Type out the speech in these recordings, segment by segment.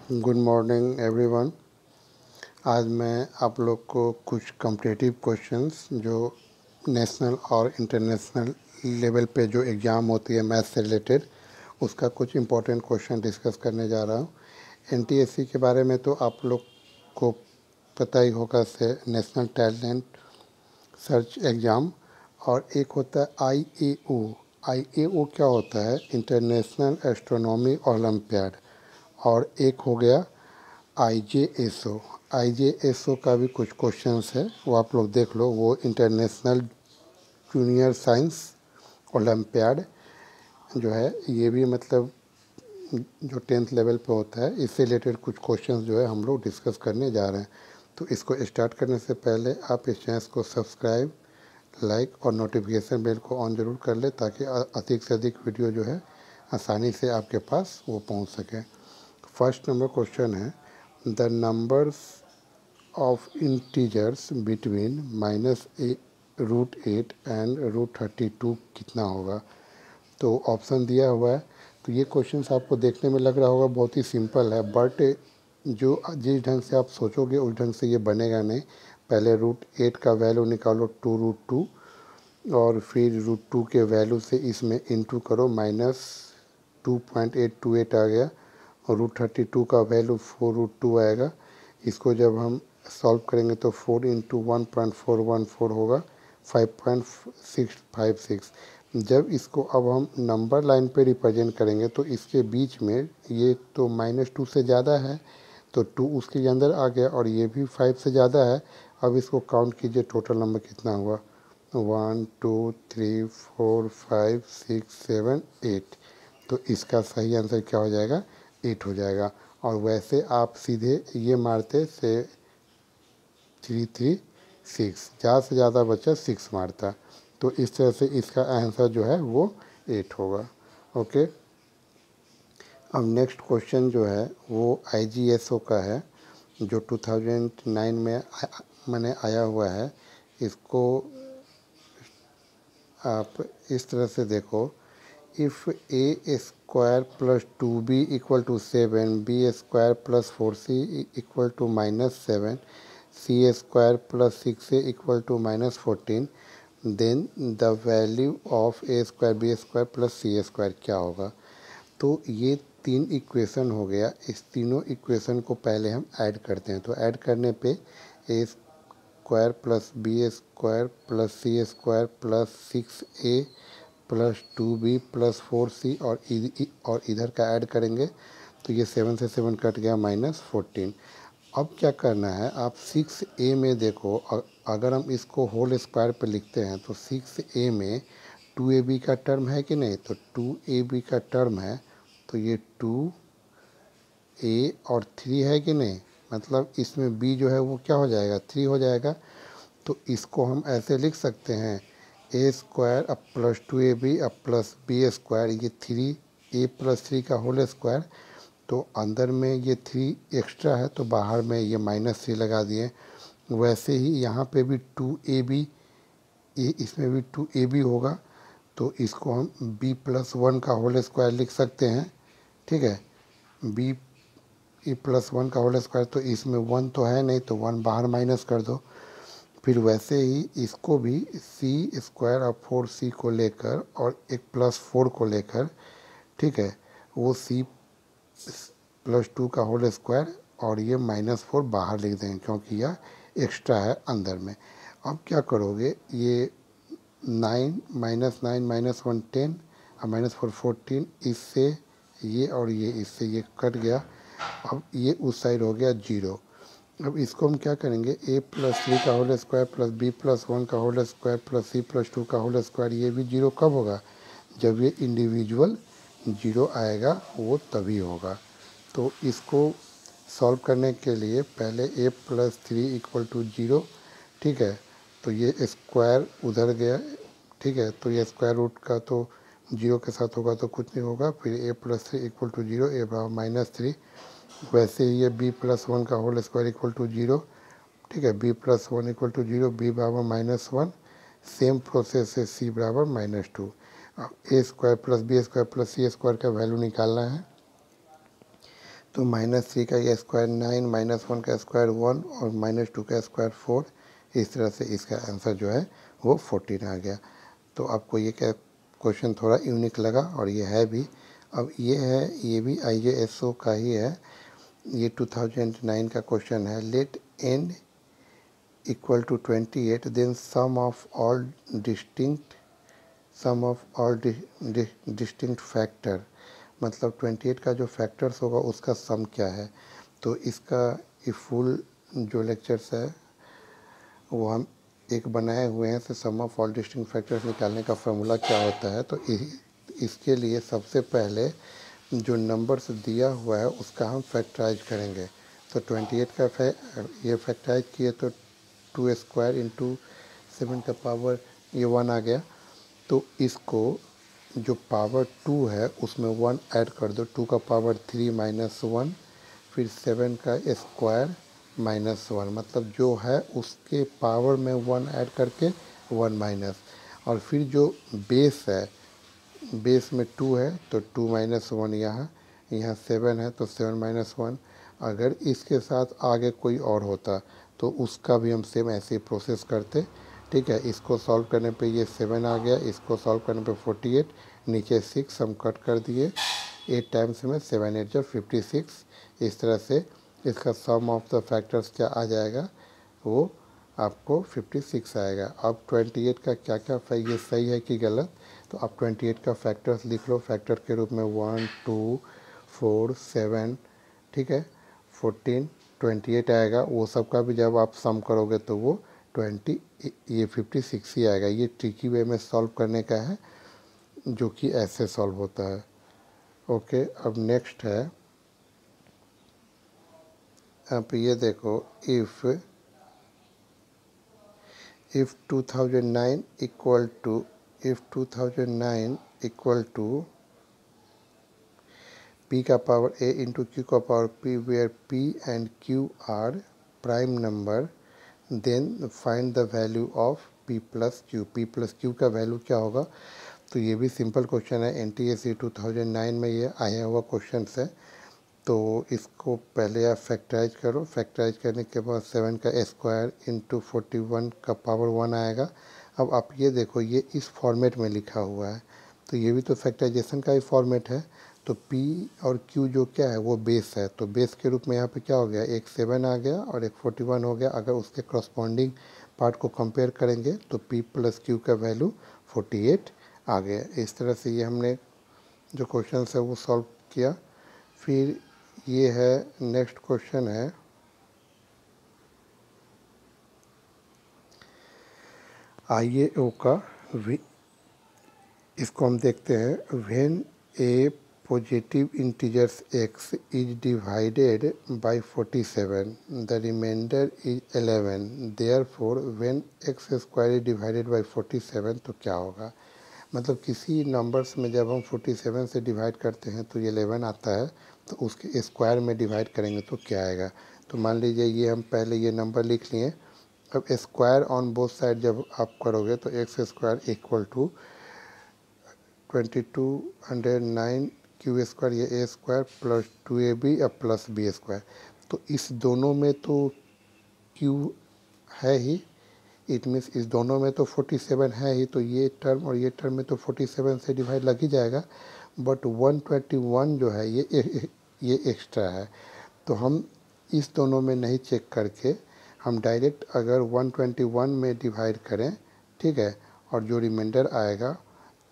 Good morning everyone. आज मैं आप लोग को कुछ कॉम्पिटिटिव क्वेश्चंस जो नेशनल और इंटरनेशनल लेवल पे जो एग्ज़ाम होती है मैथ्स से रिलेटेड, उसका कुछ इम्पोर्टेंट क्वेश्चन डिस्कस करने जा रहा हूँ। एनटीएससी के बारे में तो आप लोग को पता ही होगा से नेशनल टैलेंट सर्च एग्ज़ाम, और एक होता है आईएओ। आईएओ क्या होता है? International astronomy olympiad. और एक हो गया आईजेएसओ। आईजेएसओ का भी कुछ क्वेश्चंस है, वो आप लोग देख लो। वो इंटरनेशनल जूनियर साइंस ओलंपियाड जो है, ये भी मतलब जो 10th लेवल पे होता है, इससे रिलेटेड कुछ क्वेश्चंस जो है हम लोग डिस्कस करने जा रहे हैं। तो इसको स्टार्ट करने से पहले आप इस चैनल को सब्सक्राइब, लाइक और नोटिफिकेशन बेल को ऑन ज़रूर कर ले, ताकि अधिक से अधिक वीडियो जो है आसानी से आपके पास वो पहुंच सके। फर्स्ट नंबर क्वेश्चन है, the numbers of integers between -√8 and √32 कितना होगा? तो ऑप्शन दिया हुआ है। तो ये क्वेश्चन आपको देखने में लग रहा होगा बहुत ही सिंपल है, बट जो जिस ढंग से आप सोचोगे उस ढंग से ये बनेगा नहीं। पहले √8 का वैल्यू निकालो 2√2, और फिर √2 के वैल्यू से इसमें इंटू करो, -2.828 आ गया, और √32 का वैल्यू 4√2 आएगा। इसको जब हम सॉल्व करेंगे तो 4 इंटू 1.414 होगा, 5.656। जब इसको अब हम नंबर लाइन पे रिप्रेजेंट करेंगे तो इसके बीच में ये तो -2 से ज़्यादा है, तो 2 उसके अंदर आ गया, और ये भी 5 से ज़्यादा है। अब इसको काउंट कीजिए, टोटल नंबर कितना हुआ? 1 2 3 4 5 6 7 8। तो इसका सही आंसर क्या हो जाएगा? 8 हो जाएगा। और वैसे आप सीधे ये मारते से 336, ज़्यादा से ज़्यादा बच्चा 6 मारता, तो इस तरह से इसका आंसर जो है वो 8 होगा। ओके, अब नेक्स्ट क्वेश्चन जो है वो आईजीएसओ का है, जो 2009 में मैंने आया हुआ है। इसको आप इस तरह से देखो, if A square plus 2b equal to 7, B square plus 4c equal to -7, C square plus 6a equal to -14, then the value of A square B square plus C square क्या होगा? तो ये 3 इक्वेशन हो गया। इस तीनों equation को पहले हम ऐड करते हैं। तो ऐड करने पे A square plus B square plus C square plus 6a plus 2b plus 4c, और इधर का ऐड करेंगे तो ये 7 से 7 कट गया, -14। अब क्या करना है, आप 6a में देखो, अगर हम इसको होल स्क्वायर पे लिखते हैं तो 6a में 2ab का टर्म है कि नहीं? तो 2ab का टर्म है, तो ये 2a और 3 है कि नहीं? मतलब इसमें b जो है वो क्या हो जाएगा? 3 हो जाएगा। तो इसको हम ऐसे लिख सकते हैं, ए स्क्वायर अब प्लस 2ab अब प्लस बी स्क्वायर, ये 3a प्लस 3 का होल स्क्वायर। तो अंदर में ये 3 एक्स्ट्रा है, तो बाहर में ये -3 लगा दिए। वैसे ही यहाँ पे भी 2ab, इसमें भी 2ab होगा, तो इसको हम b प्लस 1 का होल स्क्वायर लिख सकते हैं। ठीक है, b प्लस 1 का होल स्क्वायर, तो इसमें 1 तो है नहीं, तो 1 बाहर माइनस कर दो। फिर वैसे ही इसको भी सी स्क्वायर और 4c को लेकर और एक +4 को लेकर, ठीक है, वो c प्लस 2 का होल स्क्वायर, और ये -4 बाहर लिख देंगे क्योंकि यह एक्स्ट्रा है अंदर में। अब क्या करोगे, ये 9 -9 -1 10 और -4 14, इससे ये और ये इससे ये कट गया। अब ये उस साइड हो गया 0। अब इसको हम क्या करेंगे, a प्लस 3 का whole square plus b plus 1 का whole square plus c plus 2 का होल स्क्वायर, ये भी 0 कब होगा? जब ये इंडिविजुअल 0 आएगा, वो तभी होगा। तो इसको सॉल्व करने के लिए पहले a प्लस 3 इक्वल टू 0, ठीक है, तो ये स्क्वायर उधर गया, ठीक है, तो ये स्क्वायर रूट का तो 0 के साथ होगा तो कुछ नहीं होगा। फिर a plus 3 equal to 0, a बराबर -3। वैसे ही ये b प्लस 1 का होल स्क्वायर इक्वल टू 0, ठीक है, b plus 1 equal to 0, b बराबर -1। सेम प्रोसेस है, c बराबर -2। अब A square plus B square plus C square का वैल्यू निकालना है। तो -3 का ये स्क्वायर 9, -1 का स्क्वायर 1 और -2 का स्क्वायर 4। इस तरह से इसका आंसर जो है वो 14 आ गया। तो आपको ये क्या क्वेश्चन थोड़ा यूनिक लगा और ये है भी। अब ये है, ये भी IJSO का ही है, ये 2009 का क्वेश्चन है। Let n equal to 28 then sum of all distinct factor, मतलब 28 का जो फैक्टर्स होगा उसका सम क्या है। तो इसका ये फुल जो लेक्चर्स है वो हम एक बनाए हुए हैं। तो सम ऑफ ऑल डिस्टिंक्ट फैक्टर्स निकालने का फार्मूला क्या होता है, तो इसके लिए सबसे पहले जो नंबर्स दिया हुआ है उसका हम फैक्टराइज करेंगे। तो 28 का ये फैक्टराइज किए तो 2 स्क्वायर इंटू 7 का पावर ये 1 आ गया। तो इसको जो पावर 2 है उसमें 1 ऐड कर दो, 2 का पावर 3 माइनस 1, फिर 7 का स्क्वायर -1, मतलब जो है उसके पावर में 1 ऐड करके 1 माइनस, और फिर जो बेस है, बेस में 2 है तो 2 माइनस 1 यहाँ 7 है तो 7 माइनस 1। अगर इसके साथ आगे कोई और होता तो उसका भी हम सेम ऐसे ही प्रोसेस करते। ठीक है, इसको सॉल्व करने पे ये 7 आ गया, इसको सॉल्व करने पे 48, नीचे 6 हम कट कर दिए, 8 टाइम्स में 7 8 जो 56। इस तरह से इसका सम ऑफ द फैक्टर्स क्या आ जाएगा, वो आपको 56 आएगा। अब 28 का क्या क्या ये सही है कि गलत, तो आप 28 का फैक्टर्स लिख लो। फैक्टर के रूप में 1 2 4 7, ठीक है, 14 28 आएगा। वो सब का भी जब आप सम करोगे तो वो 20 ये 56 ही आएगा। ये ट्रिकी वे में सॉल्व करने का है जो कि ऐसे सॉल्व होता है। ओके, अब नेक्स्ट है, अब ये देखो, if 2009 equal to if 2009 equal to p का पावर a इंटू q का power p, where p and q are prime number, then find the value of p plus q। p plus q का value क्या होगा, तो ये भी simple question है, NTSE 2009 में ये आया हुआ क्वेश्चन है। तो इसको पहले आप फैक्टराइज करो, फैक्टराइज करने के बाद 7 का स्क्वायर इंटू 41 का पावर 1 आएगा। अब आप ये देखो, ये इस फॉर्मेट में लिखा हुआ है, तो ये भी तो फैक्टराइजेशन का ही फॉर्मेट है। तो P और Q जो क्या है वो बेस है, तो बेस के रूप में यहाँ पे क्या हो गया, एक 7 आ गया और एक 41 हो गया। अगर उसके करस्पॉन्डिंग पार्ट को कंपेयर करेंगे तो P प्लस Q का वैल्यू 48 आ गया। इस तरह से ये हमने जो क्वेश्चन है वो सॉल्व किया। फिर ये है, नेक्स्ट क्वेश्चन है, IAO का इसको हम देखते हैं। When a positive integers x is divided by 47 the remainder is 11, therefore when x square is divided by 47 तो क्या होगा। मतलब किसी नंबर्स में जब हम 47 से डिवाइड करते हैं तो ये 11 आता है, तो उसके स्क्वायर में डिवाइड करेंगे तो क्या आएगा। तो मान लीजिए ये हम पहले ये नंबर लिख लिए। अब स्क्वायर ऑन बोथ साइड जब आप करोगे तो X square equal to 2209 Q square, ये A square plus 2ab plus B square. तो इस दोनों में तो क्यू है ही, इट मीन्स इस दोनों में तो 47 है ही, तो ये टर्म और ये टर्म में तो 47 से डिवाइड लग ही जाएगा। बट 121 जो है ये एक्स्ट्रा है, तो हम इस दोनों में नहीं चेक करके हम डायरेक्ट अगर 121 में डिवाइड करें, ठीक है, और जो रिमाइंडर आएगा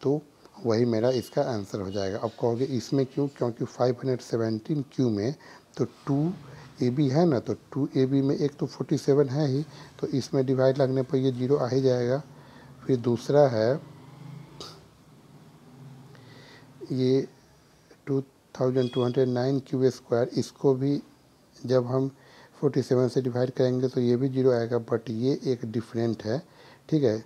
तो वही मेरा इसका आंसर हो जाएगा। अब कहोगे इसमें क्यों, क्योंकि 517 क्यू में तो 2ab है ना, तो 2ab में एक तो 47 है ही, तो इसमें डिवाइड लगने पर ये 0 आ ही जाएगा। फिर दूसरा है ये 2209 क्यू स्क्वायर, इसको भी जब हम 47 से डिवाइड करेंगे तो ये भी 0 आएगा, बट ये एक डिफरेंट है, ठीक है।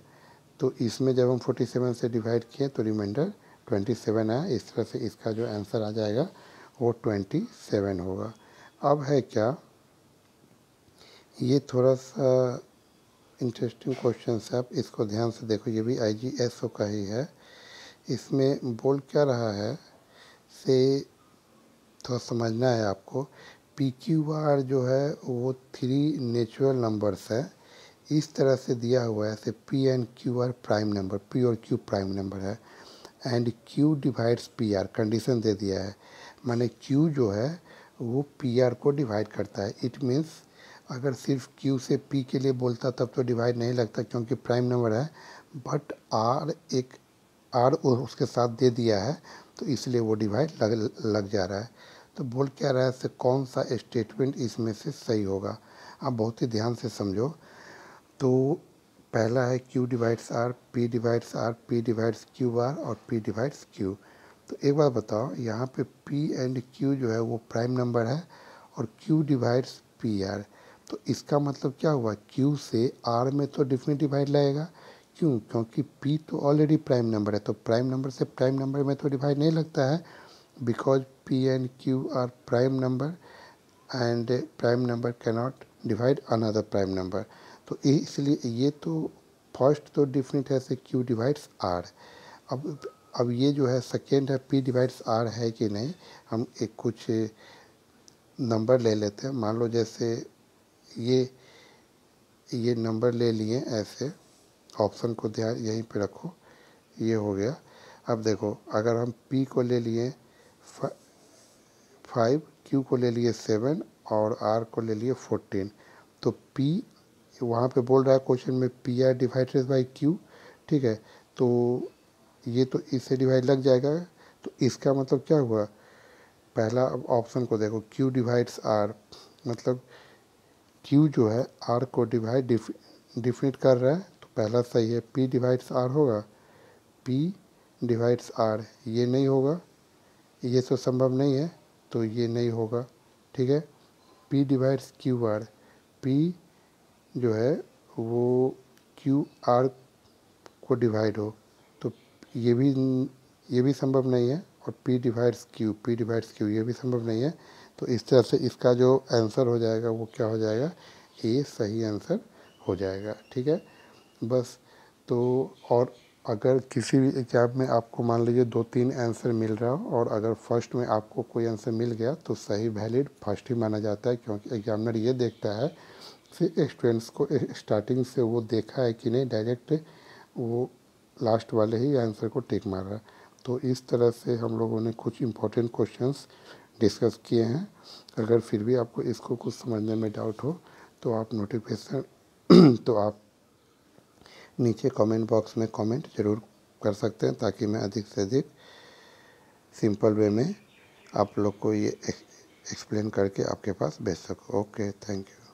तो इसमें जब हम 47 से डिवाइड किए तो रिमाइंडर 27 आया। इस तरह से इसका जो आंसर आ जाएगा वो 27 होगा। अब है क्या, ये थोड़ा सा इंटरेस्टिंग क्वेश्चन है, आप इसको ध्यान से देखो, ये भी IGSO का ही है। इसमें बोल क्या रहा है, से तो समझना है आपको। पी क्यू आर जो है वो 3 नेचुरल नंबर्स है, इस तरह से दिया हुआ है, ऐसे P and Q are prime number, P और क्यू प्राइम नंबर है, and Q divides P R, condition दे दिया है, माने क्यू जो है वो पी आर को डिवाइड करता है। इट मीन्स अगर सिर्फ क्यू से पी के लिए बोलता तब तो डिवाइड नहीं लगता क्योंकि प्राइम नंबर है, बट आर उसके साथ दे दिया है तो इसलिए वो डिवाइड लग जा रहा है। तो बोल क्या रहा है, से कौन सा स्टेटमेंट इसमें से सही होगा। आप बहुत ही ध्यान से समझो। तो पहला है Q divides R, P divides R, P divides Q R और P डिवाइड्स Q। तो एक बार बताओ, यहाँ पे P एंड Q जो है वो प्राइम नंबर है और Q डिवाइड्स PR, तो इसका मतलब क्या हुआ, Q से R में तो डिफिनेट डिवाइड लगेगा। क्यों? क्योंकि P तो ऑलरेडी प्राइम नंबर है, तो प्राइम नंबर से प्राइम नंबर में तो डिवाइड नहीं लगता है, because P and Q are prime number and prime number cannot divide another prime number. तो इसलिए ये तो फर्स्ट तो डिफिनेट है से Q डिवाइड्स R। अब ये जो है सेकेंड है P डिवाइड्स R है कि नहीं। हम एक कुछ नंबर ले लेते हैं, मान लो जैसे ये नंबर ले लिए ऐसे, ऑप्शन को ध्यान यहीं पे रखो, ये हो गया। अब देखो अगर हम P को ले लिए 5, Q को ले लिए 7 और R को ले लिए 14, तो P वहाँ पे बोल रहा है क्वेश्चन में P R divided by Q, ठीक है। तो ये तो इससे डिवाइड लग जाएगा, तो इसका मतलब क्या हुआ, पहला ऑप्शन को देखो Q डिवाइड्स R, मतलब Q जो है R को डिफिनेट कर रहा है, तो पहला सही है, P डिवाइड्स R होगा, P डिवाइड्स R ये नहीं होगा, ये तो संभव नहीं है, तो ये नहीं होगा, ठीक है। P divides Q R, P जो है वो क्यू आर को डिवाइड हो, तो ये भी संभव नहीं है, और P डिवाइड्स क्यू ये भी संभव नहीं है। तो इस तरह से इसका जो आंसर हो जाएगा वो क्या हो जाएगा, ये सही आंसर हो जाएगा, ठीक है बस। तो और अगर किसी भी एग्जाम में आपको मान लीजिए 2-3 आंसर मिल रहा हो और अगर फर्स्ट में आपको कोई आंसर मिल गया तो सही वैलिड फर्स्ट ही माना जाता है, क्योंकि एग्जामिनर ये देखता है फिर स्टूडेंट्स को स्टार्टिंग से वो देखा है कि नहीं, डायरेक्ट वो लास्ट वाले ही आंसर को टिक मार रहा है। तो इस तरह से हम लोगों ने कुछ इंपॉर्टेंट क्वेश्चंस डिस्कस किए हैं। अगर फिर भी आपको इसको कुछ समझने में डाउट हो तो आप नोटिफिकेशन तो आप नीचे कमेंट बॉक्स में कमेंट ज़रूर कर सकते हैं, ताकि मैं अधिक से अधिक सिंपल वे में आप लोग को ये एक्सप्लेन करके आपके पास भेज सकूँ। Okay, thank you.